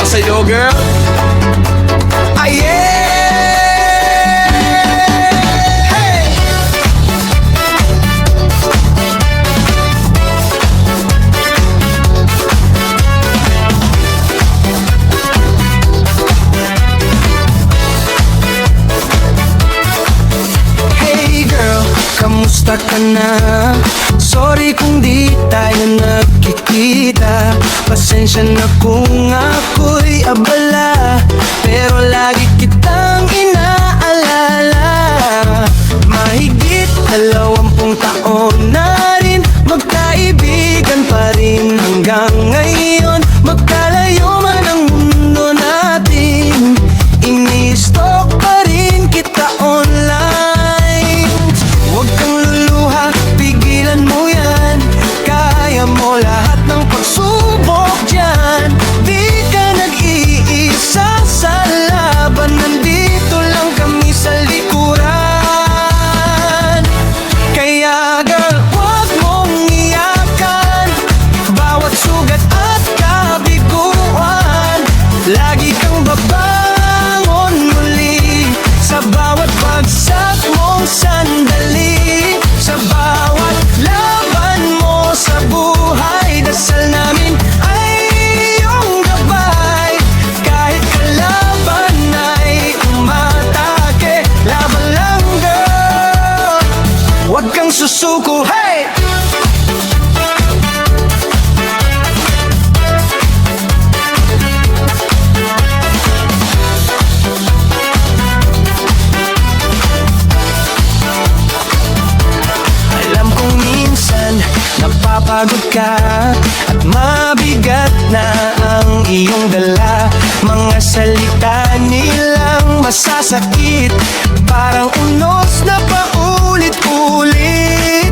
para sa'yo, girl. Ah, yeah! Hey! Hey girl, kamusta ka na? Sorry kung di tayo nagkikita. Pasensya na kung ako'y abala, pero lagi kitang inaalala. Mahigit 20 taon na rin magkaibigan pa rin hanggang ngayon. Magkalayo man ang mundo natin, ini-stalk pa rin kita online. Huwag kang luluha, pigilan mo yan. Kaya mo lahat ng pagsubok dyan. Di ka nag-iisa sa laban, nandito lang kami sa likuran. Kaya girl, huwag mong iyakan bawat sugat at kabiguan. Lagi kang babangon muli sa bawat bagsak mong sandali, sa bawat laban mo sa buhay. Dasal namin ay iyong gabay, kahit kalaban ay umatake. Laban lang girl, huwag kang susuko. Hey! Alam kong minsan napapagod ka at mabigat na ang iyong dala. Mga salita nilang masasakit, parang unos na paulit-ulit.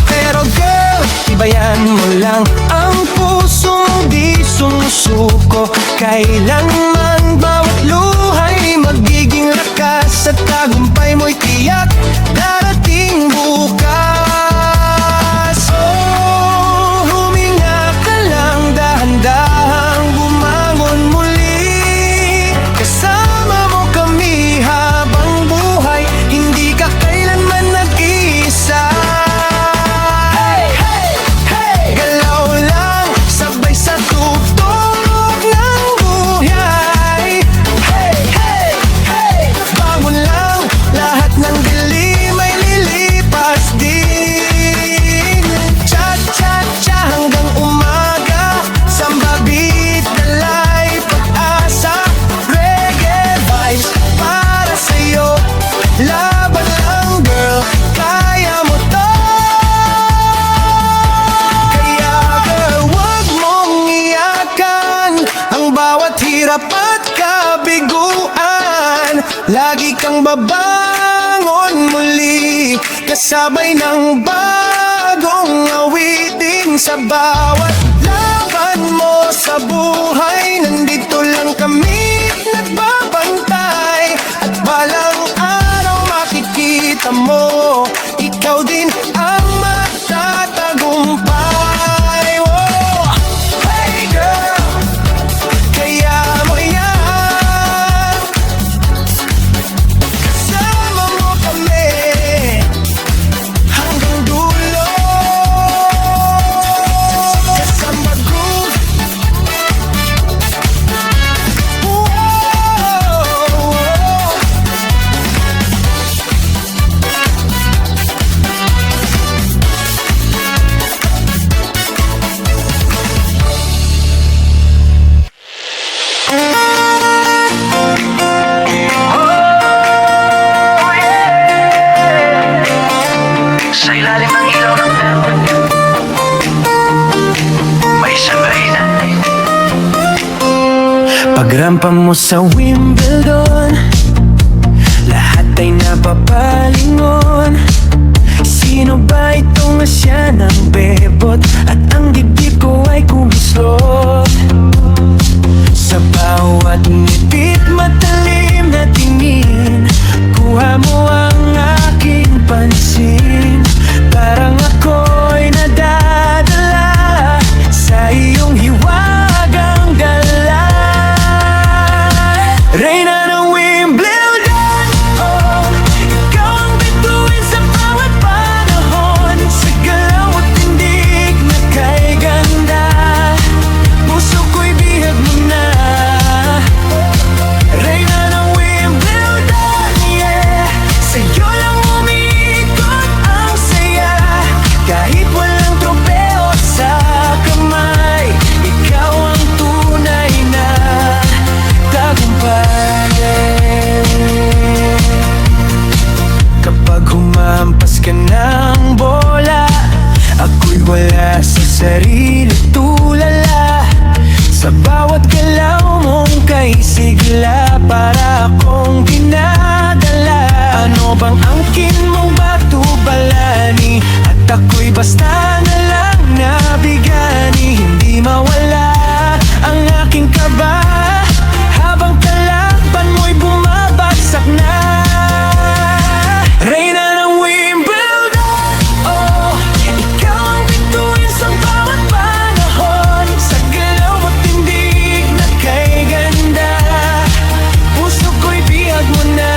Pero girl, ibayan mo lang ang pusong di sumusuko. Kailanman bawat luhay magiging lakas, at tagumpay mo'y tiyak darating bukas. Oh, huminga ka lang, dahan-dahang bumangon muli. Kasama mo kami habang buhay, hindi ka kailanman nag-iisa. Hey, hey, hey! Galaw lang, sabay sa tugtog ng buhay. Hey, hey, hey! Bangon lang, lahat ng dilim ay lilipas din. Cha-cha-cha hanggang umaga, samba beat, dalay pag-asa. Reggae vibes para sa'yo, laban lang girl, kaya mo to. Kaya girl, huwag mong iyakan ang bawat hirap at kabiguan. Lagi kang babangon muli, kasabay ng bagong awitin. Sa bawat laban mo sa buhay, nandito lang kami nagbabantay. At balang araw makikita mo, ikaw din ang matatagumpay. Oh, hey girl, kaya mo yan. Kasama mo kami hanggang dulo. Kasama groove. Whoa. Sa ilalim ng ilaw ng neon, may sabay na Pagrampa mo sa Wimbledon, lahat ay napapalingon. Sino ba itong asya ng bebot, at ang dibdib ko ay kumislot. Sa bawat ngipit matalim na tingin, kuha mo ang aking pansin. Parang ako'y nadadala sa iyong hiwagang dala. ka ng bola. Ako'y wala sa sarili, tulala. Sa bawat galaw mong kay sigla, para akong dinadala. Ano bang angkin mong batubalani? At ako'y basta na lang nabigani. Hindi mawala ang aking kaba, habang kalaban mo'y bumabagsak na. Reyna ng Wimbledon, oh, ikaw ang bituin sa bawat panahon. Sa galaw at tindig na kay ganda, puso ko'y bihag mo na.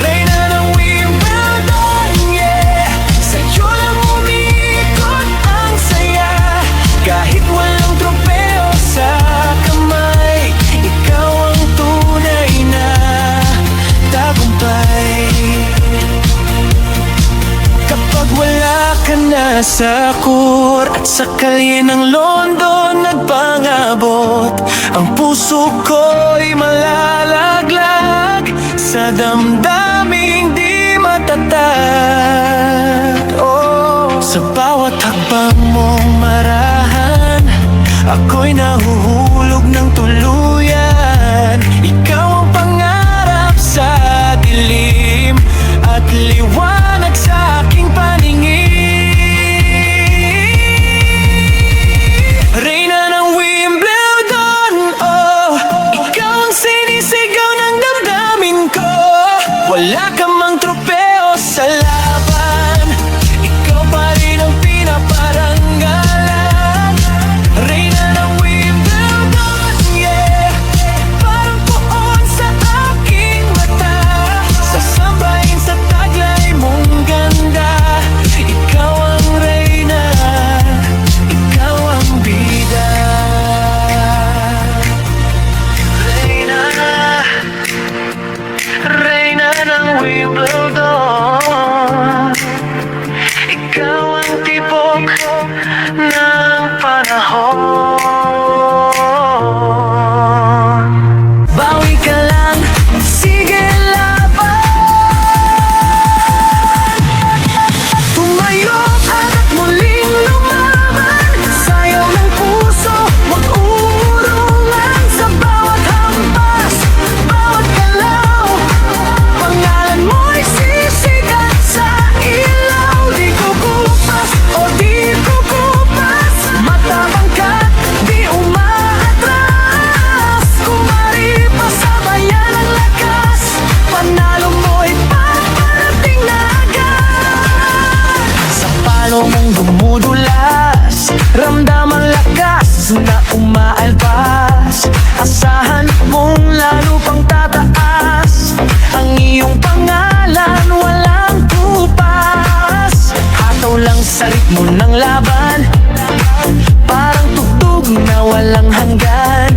Reyna ng Wimbledon, yeah, sa'yo lang umikot ang saya. Kahit walang tropeo sa kamay, ikaw ang tunay na tagumpay. Kapag wala ka na sa court at sa kalye ng London nagpangabot, ang puso ko'y malalaglag sa damdaming di matatag. Oh, sa bawat hakbang mong marahan, ako'y nahuhulog ng tuluyan. Ikaw ang pangarap sa dilim at liwanag sa aking paningin. Reyna ng Wimbledon, oh, ikaw ang sinisigaw ng damdamin ko. Wala ka mang tropeo sa laban, ikaw pa rin ang pinaparanggalan. Reyna ng Wimbledon, yeah, parang poon sa aking mata. Sasambahin sa taglay mong ganda, ikaw ang reyna, ikaw ang bida. Reyna, Reyna ng Wimbledon, ikaw ang tibok ng panahon. Bawi ka lang, sige laban. Tumayo at muling lumaban. Sayaw ng puso, mag-uurungan. Sa bawat hampas, bawat galaw, pangalan mo'y sisikat sa ilaw. Di kukupas o di kukupas, matabang ka, di umaatras. Kumari pa sa bayan ang lakas, panalo mo'y paparating na agad. Sa palo mong dumudulas, ramdam ang lakas na umaalpas. Asahan mong lalo pang tataas, ang iyong pangalan walang tupas. Hataw lang sa ritmo ng laban, parang tugtog na walang hanggan.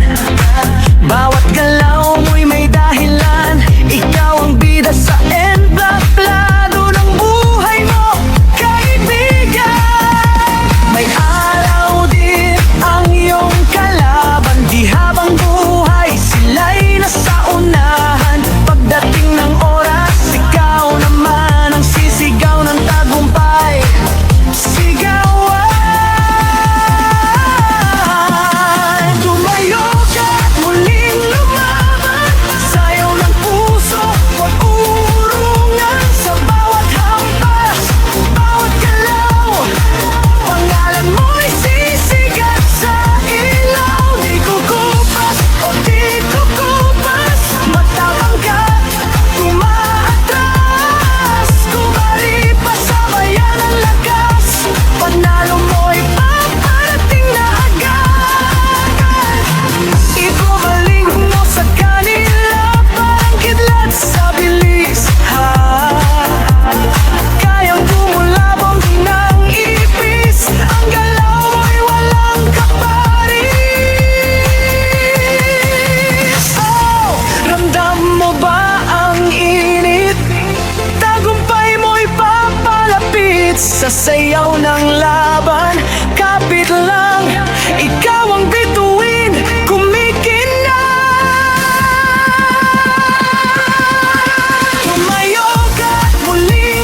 Bawat galaw mo'y may dahilan, ikaw ang bida sa entablado ng buhay mo, kaibigan. May araw din ang iyong kalaban, di habang buhay sila'y nasa unahan. Pagdating ng oras, ikaw naman ang sisigaw ng tagumpay. Sigawan, tumayo ka at muling lumaban. Sayaw ng puso, mag-uurungan. Sa bawat hampas, bawat galaw, pangalan mo'y sisigat sa ilaw. Di kukupas o di kukupas, matabang ka, tumaatras. Kumari pa sa bayan ang lakas, panalo mo'y paparating na agad. Ikumaling mo sa kanila, parang kidlat sa bilis, ha? Kayang gumulabong ng ipis, ang galaw mo'y walang kaparis. Oh, ramdam mo ba ang init? Tagumpay mo'y papalapit sa sayaw ng laban. Kapit lang, ikaw ang bituin, kumikinang. Tumayo ka at muling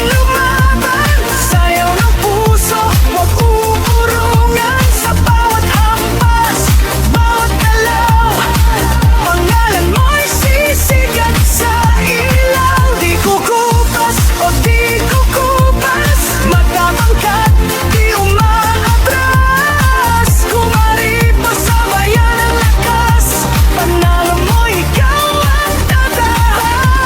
di kukupas, matapang ka't di umaatras. Kumari pa sa bayan ang lakas, panalo mo ikaw ang tatahan.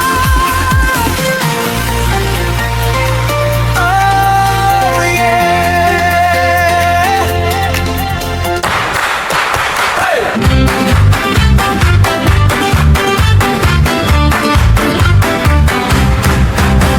Oh yeah.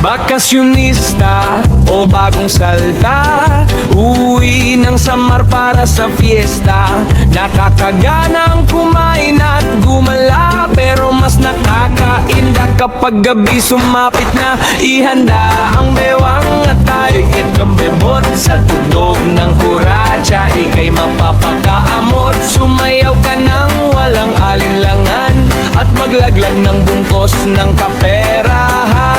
Bakasyonista o bagong salta, uwi ng Samar para sa fiesta. Nakakaganang kumain at gumala, pero mas nakakainda kapag gabi sumapit na. Ihanda ang bewang at tayo'y ikambebot sa tugtog ng kuratsa. Ika'y mapapakaamot, sumayaw ka ng walang alinlangan at maglaglag ng bungkos ng kaperahan.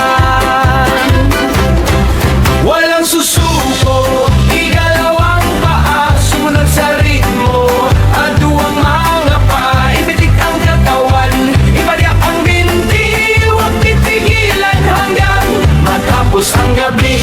Walang susuko, igalaw ang paa, sumunod sa ritmo, aduang mga pa, ibitik ang katawan, ibalik ang binti, huwag titigilan hanggang matapos ang gabi.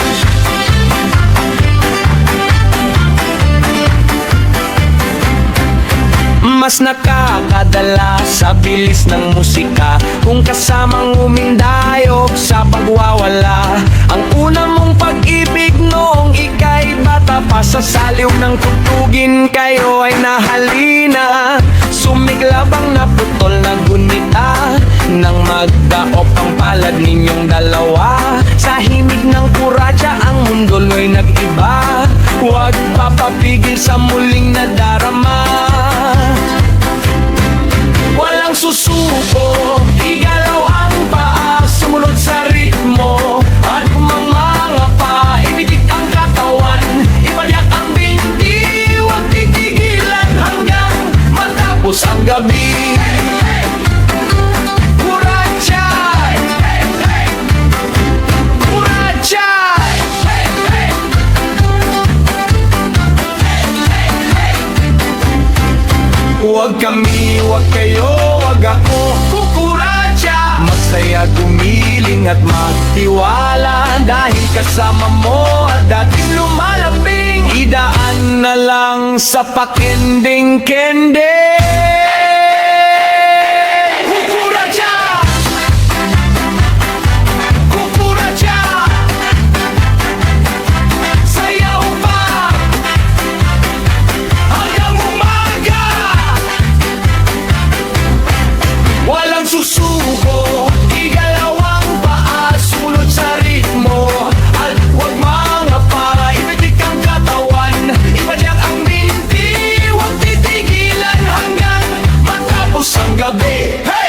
Mas nakakadala sa bilis ng musika kung kasamang umindayog sa pagwawala. Ang una mong pag-ibig noong ika'y bata pa, sa saliw ng tugtugin kayo ay nahalina. Sumiglab ang naputol na gunita nang magdaop ang palad ninyong dalawa. Sa himig ng kuratsa ang mundo lo'y nag-iba. Huwag papapigil sa muling nadarama. Walang susuko, igalaw ang paa, sumunod sa ritmo at kumamanga pa, ibitik ang katawan, ibalik ang binti, huwag titigilan hanggang matapos ang gabi. Kuratsa! Kuratsa! Huwag kami, huwag kayo, huwag ako, kukuratsa. Masaya gumiling at magtiwala dahil kasama mo at dating lumalabing. Idaan na lang sa pakending-kende. Kukuratsa! Kukuratsa! Sayaw pa hanggang umaga. Walang susuko, igalaw ang paa, sumunod sa ritmo at huwag mga pa, ibitik ang katawan, ibalik ang binti, huwag titigilan hanggang matapos ang gabi. Hey!